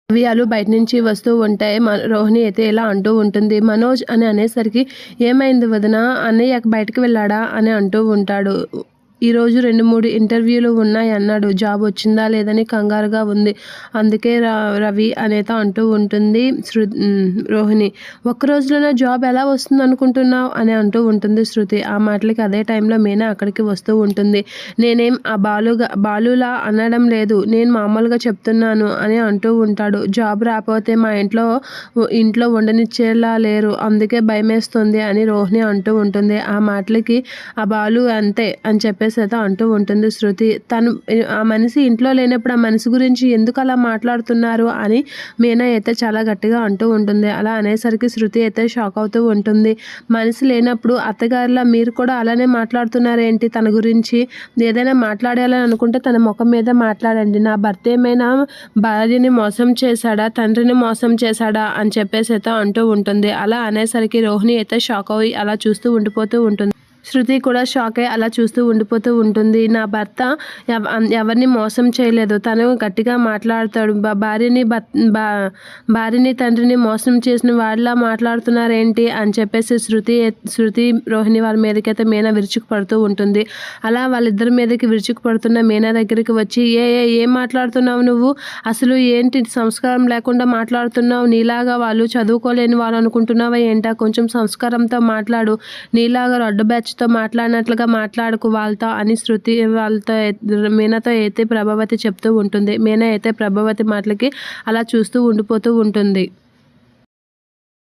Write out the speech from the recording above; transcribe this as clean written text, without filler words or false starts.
కావ్యాలు బయట నుంచి వస్తూ ఉంటాయి. రోహిణి అయితే ఇలా అంటూ ఉంటుంది. మనోజ్ అని అనేసరికి ఏమైంది వదిన, అన్నయ్య బయటకు వెళ్ళాడా అని అంటూ ఉంటాడు. ఈరోజు 2-3 ఇంటర్వ్యూలు ఉన్నాయి అన్నాడు. జాబ్ వచ్చిందా లేదని కంగారుగా ఉంది, అందుకే రవి అనేత అంటూ ఉంటుంది రోహిణి. ఒక్క రోజులోనే జాబ్ ఎలా వస్తుంది అనుకుంటున్నావు అని అంటూ ఉంటుంది శృతి. ఆ మాటలకి అదే టైంలో మీనా అక్కడికి వస్తూ ఉంటుంది. నేనేం ఆ బాలులా అనడం లేదు, నేను మామూలుగా చెప్తున్నాను అని అంటూ ఉంటాడు. జాబ్ రాకపోతే మా ఇంట్లో ఉండనిచ్చేలా లేరు, అందుకే భయమేస్తుంది అని రోహిణి అంటూ ఉంటుంది. ఆ మాటలకి ఆ బాలు అంతే అని చెప్పేసి అంటూ ఉంటుంది శృతి. తను ఆ మనిషి ఇంట్లో లేనప్పుడు ఆ మనిషి గురించి ఎందుకు అలా మాట్లాడుతున్నారు అని మీనా అయితే చాలా గట్టిగా అంటూ ఉంటుంది. అలా అనేసరికి శృతి అయితే షాక్ అవుతూ ఉంటుంది. మనిషి లేనప్పుడు అత్తగారిలా మీరు కూడా అలానే మాట్లాడుతున్నారేంటి తన గురించి? ఏదైనా మాట్లాడాలని అనుకుంటే తన ముఖం మీద మాట్లాడండి. నా భర్త ఏమైనా భార్యని మోసం చేశాడా, తండ్రిని మోసం చేశాడా అని చెప్పేసి అయితే అంటూ ఉంటుంది. అలా అనేసరికి రోహిణి అయితే షాక్ అయ్యి అలా చూస్తూ ఉండిపోతూ ఉంటుంది. శృతి కూడా షాక్ అయ్యి అలా చూస్తూ ఉండిపోతూ ఉంటుంది. నా భర్త ఎవరిని మోసం చేయలేదు, తను గట్టిగా మాట్లాడతాడు. భార్యని తండ్రిని మోసం చేసిన వాళ్ళలా మాట్లాడుతున్నారేంటి అని చెప్పేసి శృతి రోహిణి వాళ్ళ మీదకైతే మీనా విరుచుకు పడుతూ ఉంటుంది. అలా వాళ్ళిద్దరి మీదకి విరుచుకు పడుతున్న మీనా దగ్గరికి వచ్చి ఏం మాట్లాడుతున్నావు నువ్వు, అసలు ఏంటి సంస్కారం లేకుండా మాట్లాడుతున్నావు, నీలాగా వాళ్ళు చదువుకోలేని వాళ్ళు అనుకుంటున్నావా ఏంటా, కొంచెం సంస్కారంతో మాట్లాడు, నీలాగా రొడ్డు బ్యాచ్ తో మాట్లాడినట్లుగా మాట్లాడుకు వాళ్ళతో అని శృతి వాళ్ళతో మీనాతో అయితే ప్రభావతి చెప్తూ ఉంటుంది. మీనా అయితే ప్రభావతి మాటలకి అలా చూస్తూ ఉండిపోతూ ఉంటుంది.